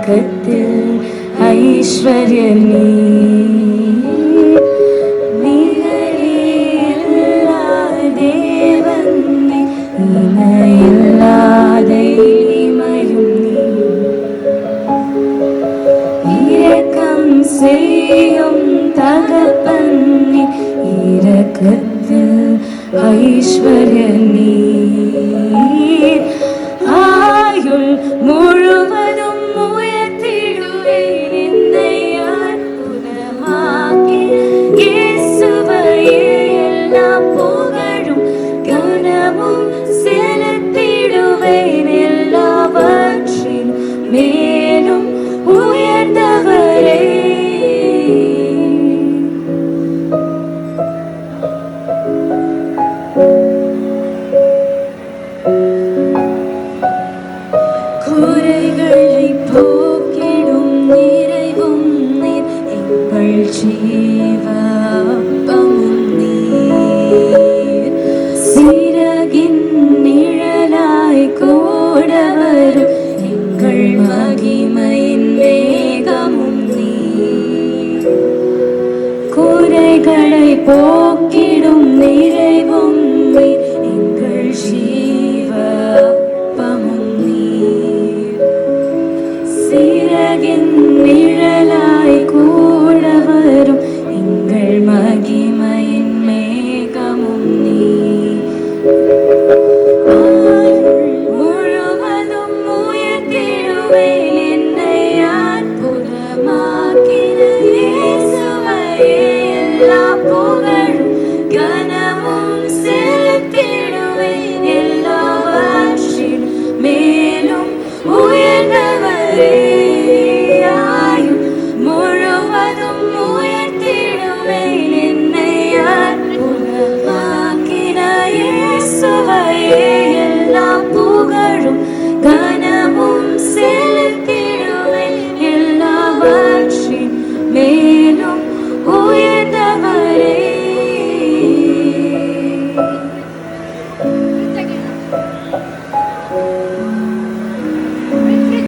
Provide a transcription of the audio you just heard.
இரக்கத்தில் ஐஸ்வர்யமே செய்யும் தகப்பன்னே இரக்கத்தில் ஐஸ்வர்யமே ஆயுள் முழுவதும் உயர்த்திடுவேன் என்னை அற்புதமாக்கி இயேசுவையே எல்லா புகழும் கனமும் செலுத்திடுவேன் எல்லாவற்றின் மேலும் உயர்ந்தவரே குறைகளை போக்கிடும் நிறைவும் நீர் எங்கள் ஜீவப்பமும் நீர் சிறகின் நிழலாய் கூட வரும் எங்கள் மகிமையின் மேகமும் நீர் குறைகளை போக்கிடும் நிறைவும் நீர் எங்கள் ஜீவப்பமும் சிறகின் நிழலாய் கூட வரும் எங்கள் மகிமையின் மேகமும் நீர் முழுவதும் உயர்த்திடுவேன் என்னை அற்புதமாக்கின இயேசுவையே எல்லா புகழும் கனமும் செலுத்திடுவேன் எல்லாவற்றின் மேலும் உயர்ந்தவரே முழுவதும் உயர்த்திடுவேன் என்னை அற்புதமாக்கின இயேசுவையே எல்லா புகழும் கனமும் செலுத்திடுவேன்